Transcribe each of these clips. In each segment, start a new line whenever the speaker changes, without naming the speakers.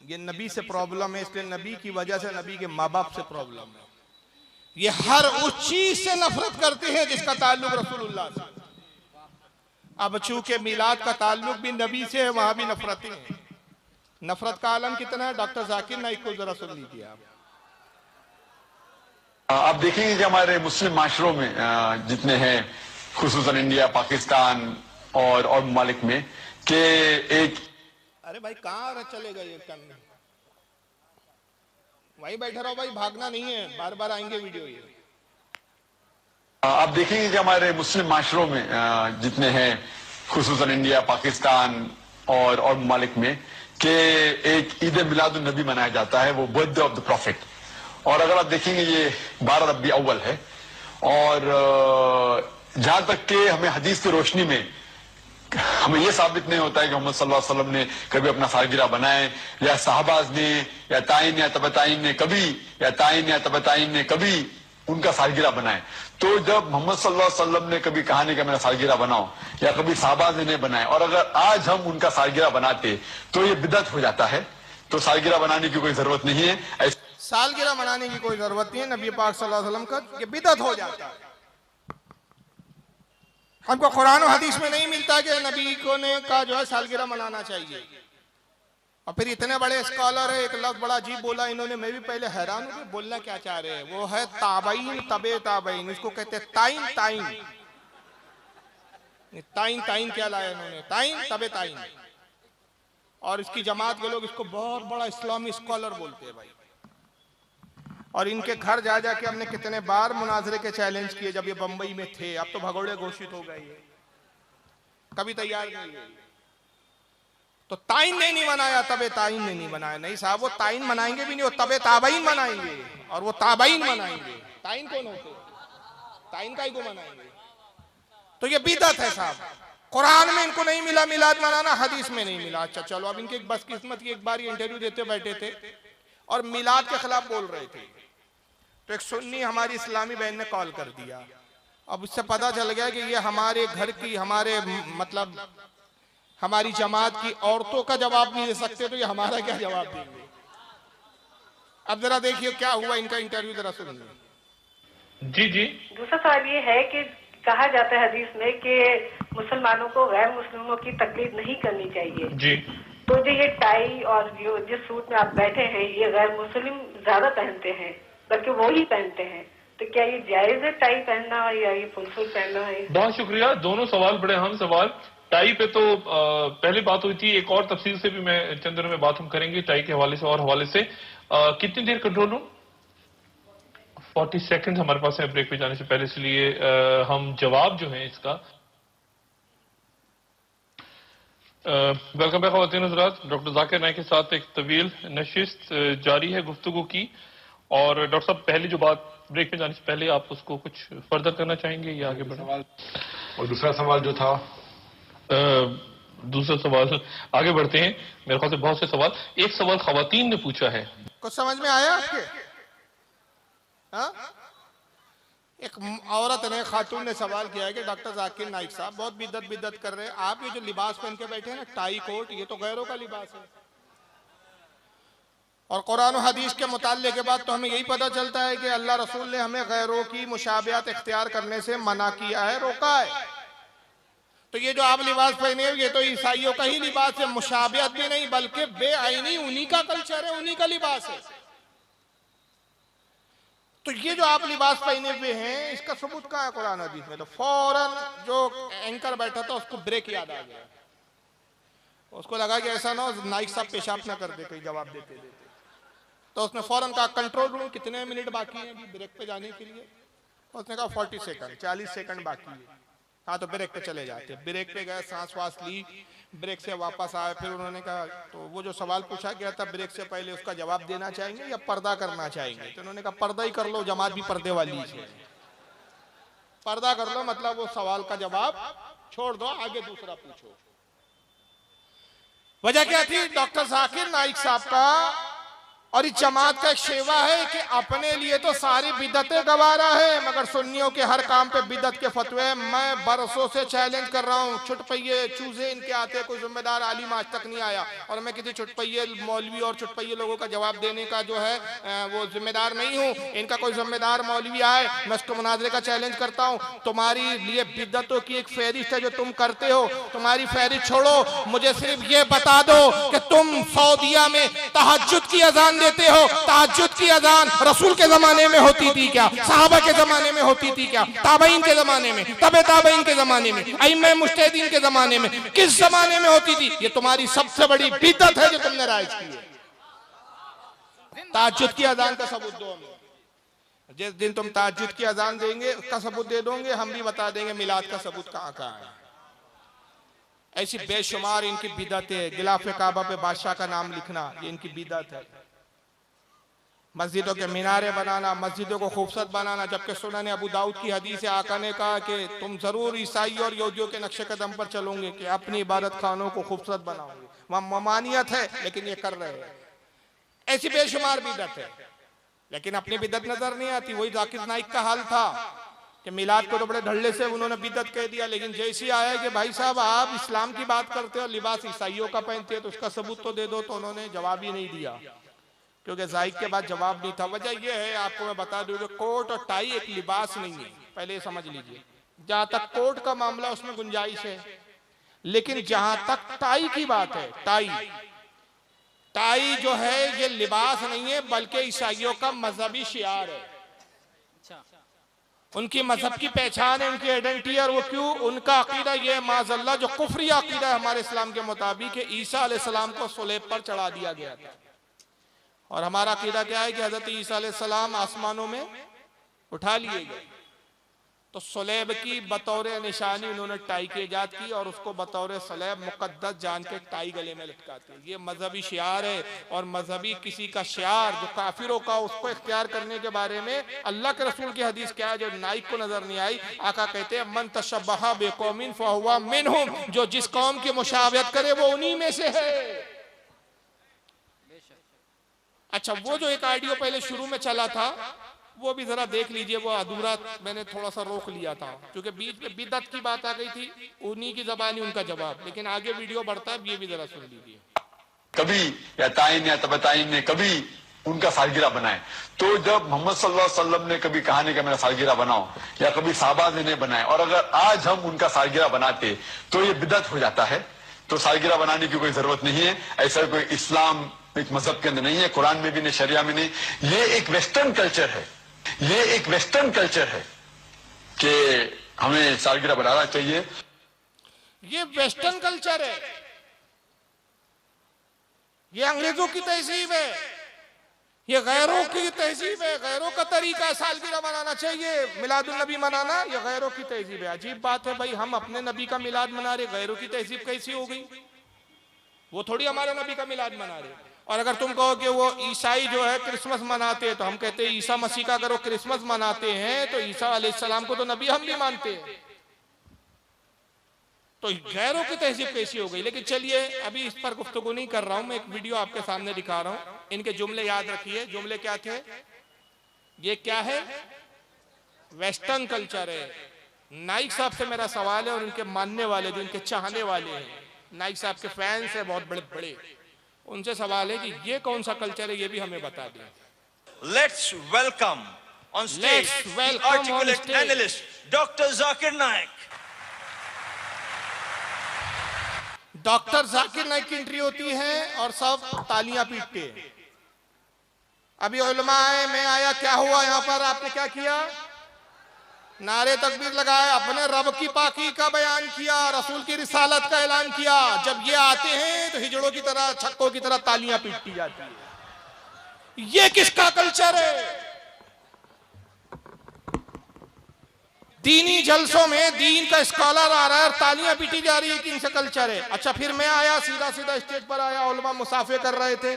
ये नबी से प्रॉब्लम है, इसलिए नबी की वजह से नबी के माँ बाप से प्रॉब्लम है। ये हर उस चीज से नफरत करते हैं जिसका ताल्लुक रसूलुल्लाह से। अब चूंकि मिलाद का ताल्लुक भी नबी से है, वहां भी नफरतें हैं। नफरत का आलम कितना है, डॉक्टर जाकिर नाइक को जरा सुन लीजिए
आप देखेंगे कि हमारे मुस्लिम माशरों में जितने हैं, खुसूसन इंडिया, पाकिस्तान और ममालिक में, कि एक,
अरे भाई कहाँ चले गए ये करने, वहीं बैठे रहो भाई, भागना नहीं है, बार बार आएंगे वीडियो ये।
आप देखेंगे कि हमारे मुस्लिम माशरों में जितने हैं, खुसूसन इंडिया, पाकिस्तान और ममालिक में, कि एक ईद मिलाद नबी मनाया जाता है, वो बर्थडे ऑफ द प्रॉफिट। और अगर आप देखेंगे ये 12 रबी अव्वल है, और जहां तक कि हमें हदीस की रोशनी में हमें यह साबित नहीं होता है कि मोहम्मद सल्लल्लाहु अलैहि वसल्लम ने कभी अपना सालगिरह बनाए, या साहबाज ने, या ताइन या तबताइन ने कभी, या ताइन या तबताइन ने कभी उनका सालगिरह बनाए। तो जब मोहम्मद सल्लल्लाहु अलैहि वसल्लम ने कभी कहा नहीं कि मेरा सालगिरह बनाओ, या कभी साहबाज ने नहीं बनाए, और अगर आज हम उनका सालगिरह बनाते तो ये बिदअत हो जाता है। तो सालगिरह बनाने की कोई जरूरत नहीं है,
सालगिरह मनाने की कोई जरूरत नहीं है, नबी पाक सल्लल्लाहु अलैहि वसल्लम का ये बिदअत हो जाता है। हमको कुरान और हदीस में नहीं मिलता कि नबी को ने का जो है सालगिरह मनाना चाहिए। और फिर इतने बड़े स्कॉलर है, एक लफ्ज बड़ा अजीब बोला इन्होंने, मैं भी पहले हैरान हूँ कि बोलना क्या चाह रहे हैं। वो है ताबईन तबे ताबईन, इसको कहते हैं ताइन ताइन। ताइन ताइन क्या लाया इन्होंने, ताइन तबे ताइन। और इसकी जमात के लोग इसको बहुत बड़ा इस्लामी स्कॉलर बोलते हैं भाई। और इनके घर जा जाके हमने कितने बार मुनाजरे के चैलेंज किए जब ये बंबई में थे, अब तो भगोड़े घोषित हो गए, कभी तैयार नहीं हुए। तो ताइन ने नहीं मनाया, तबे ताइन ने नहीं मनाया। नहीं साहब, वो ताइन मनाएंगे भी नहीं, वो तबे ताबईन मनाएंगे, और वो ताबईन मनाएंगे। ताइन कौन होते, ताइन का ही को मनाएंगे। तो ये बिदअत है साहब, कुरान में इनको नहीं मिला मिलाद मनाना, हदीस में नहीं मिला। अच्छा चलो, अब इनके बस किस्मत की, एक बार ये इंटरव्यू देते बैठे थे और मिलाद के खिलाफ बोल रहे थे, तो एक सुन्नी हमारी इस्लामी बहन ने कॉल कर दिया। अब उससे पता चल गया कि ये हमारे घर की, हमारे मतलब हमारी जमात की औरतों का जवाब नहीं दे सकते, तो ये हमारा क्या जवाब देंगे। अब जरा देखिए क्या हुआ इनका इंटरव्यू, जरा सुनिए।
जी जी।
दूसरा सवाल ये है कि कहा जाता है हदीस में कि मुसलमानों को गैर मुस्लिमों की तकलीफ नहीं करनी चाहिए
जी।
तो जो ये टाई और जो जिस सूट में आप बैठे हैं, ये गैर मुस्लिम ज्यादा पहनते हैं, बल्कि वो ही पहनते हैं, तो क्या ये जायज है टाई पहनना या ये फुल सूट पहनना है?
बहुत शुक्रिया, दोनों सवाल बड़े अहम सवाल। टाई पे तो पहले बात हुई थी, एक और तफसील से भी मैं चंद दिनों में बात हम करेंगे टाई के हवाले से और हवाले से। कितनी देर कंट्रोल रूम? 40 सेकंड हमारे पास है ब्रेक पे जाने से पहले, इसलिए हम जवाब जो है इसका। वेलकम बैक ख़वातीन हज़रात, डॉक्टर जाकिर नाइक के साथ एक तवील नशिस्त जारी है गुफ्तगू की। और डॉक्टर साहब, पहली जो बात ब्रेक पे जाने से पहले आप उसको कुछ फर्दर करना चाहेंगे या आगे बढ़ना?
और दूसरा सवाल जो था,
दूसरा सवाल आगे बढ़ते हैं, मेरे ख्याल से बहुत से सवाल। एक सवाल ख़वातीन ने पूछा है,
कुछ समझ में आया आपके? हाँ? एक औरत ने, खातून ने सवाल किया है कि डॉक्टर जाकिर नाइक साहब बहुत बिदअत कर रहे हैं, आप ये जो लिबास पहन के बैठे हैं ना, टाई कोट, ये तो गैरों का लिबास है। और कुरान और हदीस के मुताले के बाद तो हमें यही पता चलता है कि अल्लाह रसूल ने हमें गैरों की मुशाबियत इख्तियार करने से मना किया है, रोका है। तो ये जो आप लिबास पहने हुए, ये तो ईसाइयों का ही लिबास है, मुशाबियत भी नहीं बल्कि बेआईनी उन्हीं का कल्चर है, उन्हीं का लिबास है। तो ये जो आप लिबास पहने हुए हैं, इसका सबूत कहाँ है कुरान हदीस में? तो फौरन जो एंकर बैठा था उसको ब्रेक याद आ गया, उसको लगा कि ऐसा ना हो नाइक साहब पेशाब ना कर दे कहीं जवाब देते देते। तो उसने फौरन कहा कंट्रोल रूम कितने मिनट बाकी हैं अभी ब्रेक पे जाने के लिए? उसने कहा 40 सेकंड, 40 सेकंड बाकी है। हाँ तो ब्रेक पे चले जाते। ब्रेक पे गए, सांस वास ली, ब्रेक से वापस आए। फिर उन्होंने कहा, तो वो जो सवाल पूछा गया था ब्रेक से पहले, उसका जवाब देना चाहेंगे या पर्दा करना चाहेंगे? तो उन्होंने कहा पर्दा ही कर लो, जमात भी पर्दे वाली है, पर्दा कर लो, मतलब वो सवाल का जवाब छोड़ दो, आगे दूसरा पूछो। वजह क्या थी? डॉक्टर जाकिर नाइक साहब का और इस जमात का एक शेवा है कि अपने लिए तो सारी बिदतें गवारा है, मगर सुन्नियों के हर काम पे बिदत के फतवे मैं बरसों से चैलेंज कर रहा हूँ। छुटपैये चूजे इनके आते, कोई जिम्मेदार आलिम आज तक नहीं आया, और मैं किसी छुटपैये मौलवी और छुटपैये लोगों का जवाब देने का जो है वो जिम्मेदार नहीं हूँ। इनका कोई जिम्मेदार मौलवी आए, मैं उसको मुनाजरे का चैलेंज करता हूँ। तुम्हारी लिए बिदतों की एक फहरिस्त है जो तुम करते हो, तुम्हारी फहरिस्त छोड़ो, मुझे सिर्फ ये बता दो कि तुम सऊदीया में तहज्जुद की अजान देते हो। तहज्जुद की अजान रसूल के जमाने में होती थी क्या? सहाबा के जमाने में होती थी क्या? ताबईन के जमाने में, तबे ताबईन के जमाने में, अइम्मा मुज्तहिदीन के जमाने में, किस जमाने में होती थी? ये तुम्हारी सबसे बड़ी बिदअत है जो तुमने राइज की है। तहज्जुद की अजान का सबूत दो हमें। जिस दिन तुम तहज्जुद की अजान देंगे उसका सबूत दे दोगे, हम भी बता देंगे मिलाद का सबूत कहाँ कहाँ है। ऐसी बेशुमार इनकी बिदत है। गिलाफ काबा पे बादशाह का नाम लिखना, ये इनकी बिदत है। मस्जिदों के मीनारे बनाना, मस्जिदों को खूबसूरत बनाना, जबकि सुनन अबू दाऊद की हदीस है, आका ने कहा कि तुम जरूर ईसाई और यहूदियों के नक्शे कदम पर चलोगे कि अपनी इबादत खानों को खूबसूरत बनाओगे। वहां ममानियत है लेकिन ये कर रहे हैं। ऐसी बेशुमार बिदत है, लेकिन अपनी बिदत नजर नहीं आती। वही जाकिर नाइक का हाल था कि मिलाद को तो बड़े धड़ल्ले से उन्होंने बिदत कह दिया, लेकिन जैसे आया कि भाई साहब आप इस्लाम की बात करते हो, लिबास ईसाइयों का पहनते हो, तो उसका सबूत तो दे दो, तो उन्होंने जवाब ही नहीं दिया, क्योंकि जाहिद के बाद जवाब नहीं था। वजह यह है, आपको मैं बता दूं कि कोट और टाई एक लिबास नहीं है, पहले ये समझ लीजिए। जहां तक कोट का मामला उसमें गुंजाइश है, लेकिन जहां तक टाई की बात है, टाई जो है ये लिबास नहीं है, बल्कि ईसाइयों का मजहबी शियार है, उनकी मजहब की पहचान है, उनकी आइडेंटिटी है। और वो क्यों? उनका अकीदा ये माज़अल्लाह जो कुफरी अकीदा है हमारे इस्लाम के मुताबिक, ईसा अलैहिस्सलाम को सुलेब पर चढ़ा दिया गया था। और हमारा अकीदा क्या है कि हजरत ईसा अलैहिस्सलाम आसमानों में उठा लिए गए। तो सुलेब की बतौर निशानी उन्होंने टाई की इजाद की, और उसको बतौर सुलेब मुकद्दस जान के टाई गले में लटकाते हैं। ये मजहबी शियार है, और मजहबी किसी का शियार जो काफिरों का, उसको इख्तियार करने के बारे में अल्लाह के रसूल की हदीस क्या है जो नाइक को नजर नहीं आई। आका कहते हैं मन तशब्बहा बिकौमिन फहुवा मिनहुम, जो जिस कौम की मुशाबहत करे वो उन्हीं में से है। अच्छा, वो जो एक आइडियो पहले शुरू में चला था वो भी जरा देख लीजिए, वो अधूरा मैंने थोड़ा सा रोक लिया था क्योंकि बीच में बिदअत की बात आ गई थी, उन्हीं की जबानी उनका जवाब। लेकिन आगे वीडियो बढ़ता है, ये भी जरा सुन लीजिए।
कभी या ताइन या तबताइन ने कभी उनका सालगिरह बनाए, तो जब मोहम्मद सल्लल्लाहु अलैहि वसल्लम ने कभी कहा नहीं कि मेरा सालगिरह बनाओ, या कभी साहबा ने बनाए, और अगर आज हम उनका सालगिरह बनाते तो ये बिदअत हो जाता है। तो सालगिरह बनाने की कोई जरूरत नहीं है, ऐसा कोई इस्लाम एक मजहब के अंदर नहीं है, कुरान में भी नहीं, शरिया में नहीं। ये एक वेस्टर्न कल्चर है, ये एक वेस्टर्न कल्चर है कि हमें सालगिरह बनाना चाहिए।
ये वेस्टर्न कल्चर है, ये अंग्रेजों की तहजीब है, ये गैरों की तहजीब है, गैरों का तरीका सालगिरह मनाना चाहिए, मिलादुल नबी मनाना, ये गैरों की तहजीब है। अजीब बात है भाई, हम अपने नबी का मिलाद मना रहे, गैरों की तहजीब कैसी हो गई? वो थोड़ी हमारे नबी का मिलाद मना रहे। और अगर तुम कहो कि वो ईसाई जो है क्रिसमस मनाते हैं, तो हम कहते हैं ईसा मसीह का अगर वो क्रिसमस मनाते हैं तो ईसा अलैहिस्सलाम को तो नबी हम भी मानते हैं। तो गैरों की तहजीब कैसी हो गई? लेकिन चलिए अभी इस पर गुफ्तगू नहीं कर रहा हूं, मैं एक वीडियो आपके सामने दिखा रहा हूं। इनके जुमले याद रखिए। जुमले क्या थे? ये क्या है? वेस्टर्न कल्चर है। नाइक साहब से मेरा सवाल है, और उनके मानने वाले जो इनके चाहने वाले हैं, नाइक साहब के फैंस है बहुत बड़े बड़े, उनसे सवाल है कि ये कौन सा कल्चर है, ये भी हमें बता दें।
Let's welcome on stage the articulate analyst Dr. Zakir Naik.
Doctor Zakir Naik की एंट्री होती है और सब तालियां पीटते हैं। अभी उलमा आए, मैं आया, क्या हुआ यहाँ पर? आपने क्या किया? नारे तकबीर लगाए, अपने रब की पाकी का बयान किया, रसूल की रिसालत का ऐलान किया। जब ये आते हैं तो हिजड़ों की तरह, छक्कों की तरह तालियां पीटती जाती है। ये किसका कल्चर है? दीनी जलसों में दीन का स्कॉलर आ रहा है और तालियां पीटी जा रही है कि इनसे कल्चर है। अच्छा, फिर मैं आया, सीधा सीधा स्टेज पर आया, उलमा मुसाफे कर रहे थे,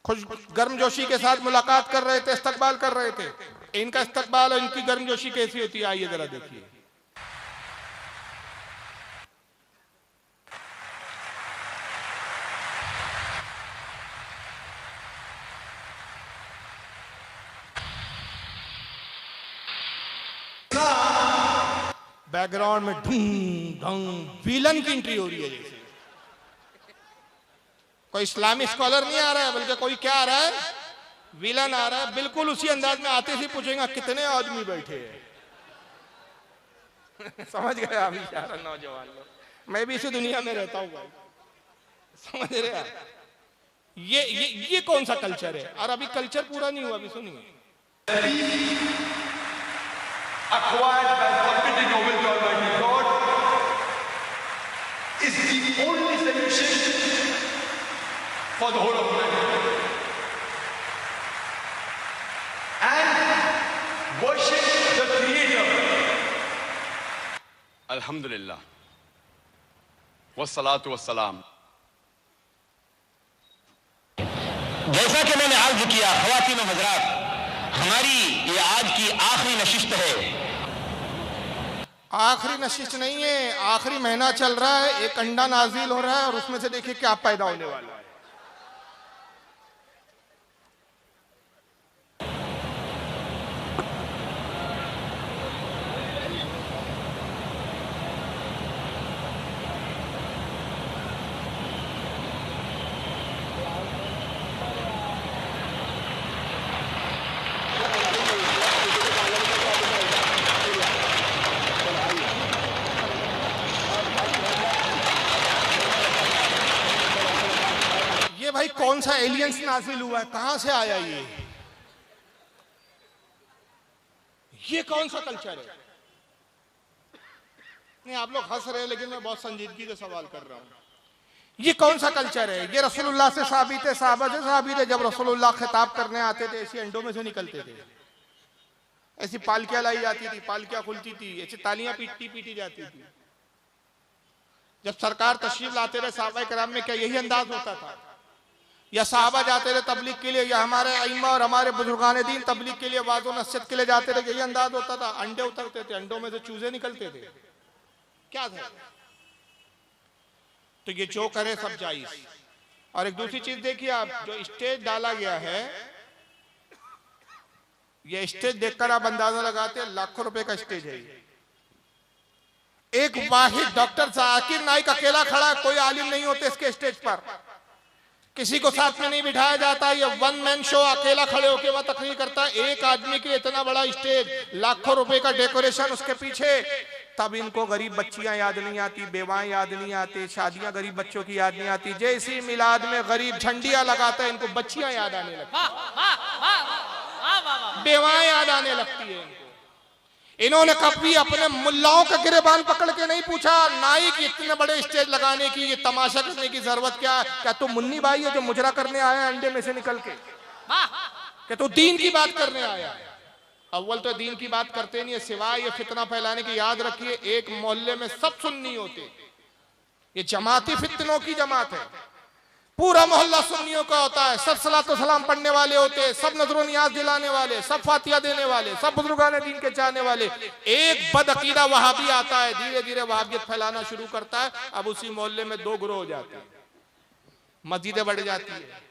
खुश गर्मजोशी के साथ मुलाकात कर रहे थे, इस्तकबाल कर रहे थे। इनका इस्तकबाल और इनकी गर्मजोशी कैसी होती है, आइए जरा देखिए। बैकग्राउंड में ढूंढ ढूंढ विलन की एंट्री हो रही है जैसे। कोई इस्लामिक स्कॉलर नहीं आ रहा है, बल्कि कोई क्या आ रहा है, विलन आ रहा है। बिल्कुल उसी अंदाज में आते ही पूछेगा कितने आदमी बैठे हैं। समझ गए आप यार नौजवान लोग, मैं भी इसी दुनिया में रहता हूँ भाई, समझ रहे आप? ये कौन सा कल्चर है? और अभी कल्चर पूरा नहीं हुआ, अभी सुनिए।
Acquired by submitting your will to Almighty God is the only solution for the whole of humanity. And worship the Creator.
अल्हम्दुलिल्लाह वस्सलातु वस्सलाम।
जैसा कि मैंने अर्ज किया, ख़वातीन और हज़रात, हमारी ये आज की आखिरी नशिस्त है।
आखिरी नशिस्त नहीं है, आखिरी महीना चल रहा है, एक अंडा नाजिल हो रहा है और उसमें से देखिए क्या पैदा होने वाला है। भाई कौन सा एलियंस नाजिल हुआ है, कहां से आया ये कौन सा कल्चर है? नहीं आप लोग हंस रहे हैं, लेकिन मैं बहुत संजीदगी से सवाल कर रहा हूं। ये कौन सा कल्चर है? ये रसूलुल्लाह से साबित है, साहबा से साबित है। जब रसूलुल्लाह खिताब करने आते थे ऐसी अंडों में से निकलते थे, ऐसी पालकियां लाई जाती थी, पालकियां खुलती थी, ऐसी तालियां पीटी जाती थी। जब सरकार तशरीफ लाते रहे साहबा किराम में, क्या यही अंदाज होता था? या साहबा जाते रहे तबलीग के लिए, या हमारे अइम्मा और हमारे बुजुर्गान दीन तबलीग के लिए, वाज़ो नसीहत के लिए जाते रहे, यही अंदाज होता था? अंडे उतरते थे, अंडों में से चूजे निकलते थे, क्या था? तो ये जो करे सब जायज। और एक दूसरी चीज देखिए आप, जो स्टेज डाला गया है, ये स्टेज देखकर आप अंदाजा लगाते हैं लाखों रुपए का स्टेज है। एक वाहिद डॉक्टर जाकिर नाइक अकेला खड़ा, कोई आलिम नहीं होते इसके स्टेज पर, किसी को साथ में नहीं बिठाया जाता। ये वन मैन शो, अकेला खड़े होकर वह तकरीर करता है। एक आदमी के इतना बड़ा स्टेज, लाखों रुपए का डेकोरेशन उसके पीछे। तब इनको गरीब बच्चियां याद नहीं आती, बेवाएं याद नहीं आती, शादियां गरीब बच्चों की याद नहीं आती। जैसी मिलाद में गरीब झंडियां लगाता है, इनको बच्चियां याद आने लगती है, बेवाएं याद आने लगती है इनको। इन्होंने कभी अपने मुल्लाओं का गिरेबान पकड़ के नहीं पूछा, नाइक इतने बड़े स्टेज लगाने की, ये तमाशा करने की जरूरत क्या है? क्या तू मुन्नी भाई है जो मुजरा करने आया है अंडे में से निकल के? क्या तू दीन की बात करने आया है? अव्वल तो दीन की बात करते नहीं है, सिवाय ये फितना फैलाने की। याद रखिए, एक मोहल्ले में सब सुन्नी होते, ये जमाती फितनों की जमात है। पूरा मोहल्ला सुन्नियों का होता है, सब सलातो सलाम पढ़ने वाले होते हैं, सब नजरो नियाज दिलाने वाले, सब फातिया देने वाले, सब बुजुर्गान दीन के चाहने वाले। एक बदअकीदा वहाबी आता है, धीरे धीरे वहाबियत फैलाना शुरू करता है। अब उसी मोहल्ले में दो ग्रोह हो जाते हैं, मस्जिदें बढ़ जाती है,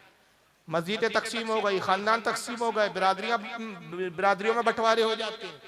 मस्जिदें तकसीम हो गई, खानदान तकसीम हो गए, बिरादरियों में बंटवारे हो जाते हैं।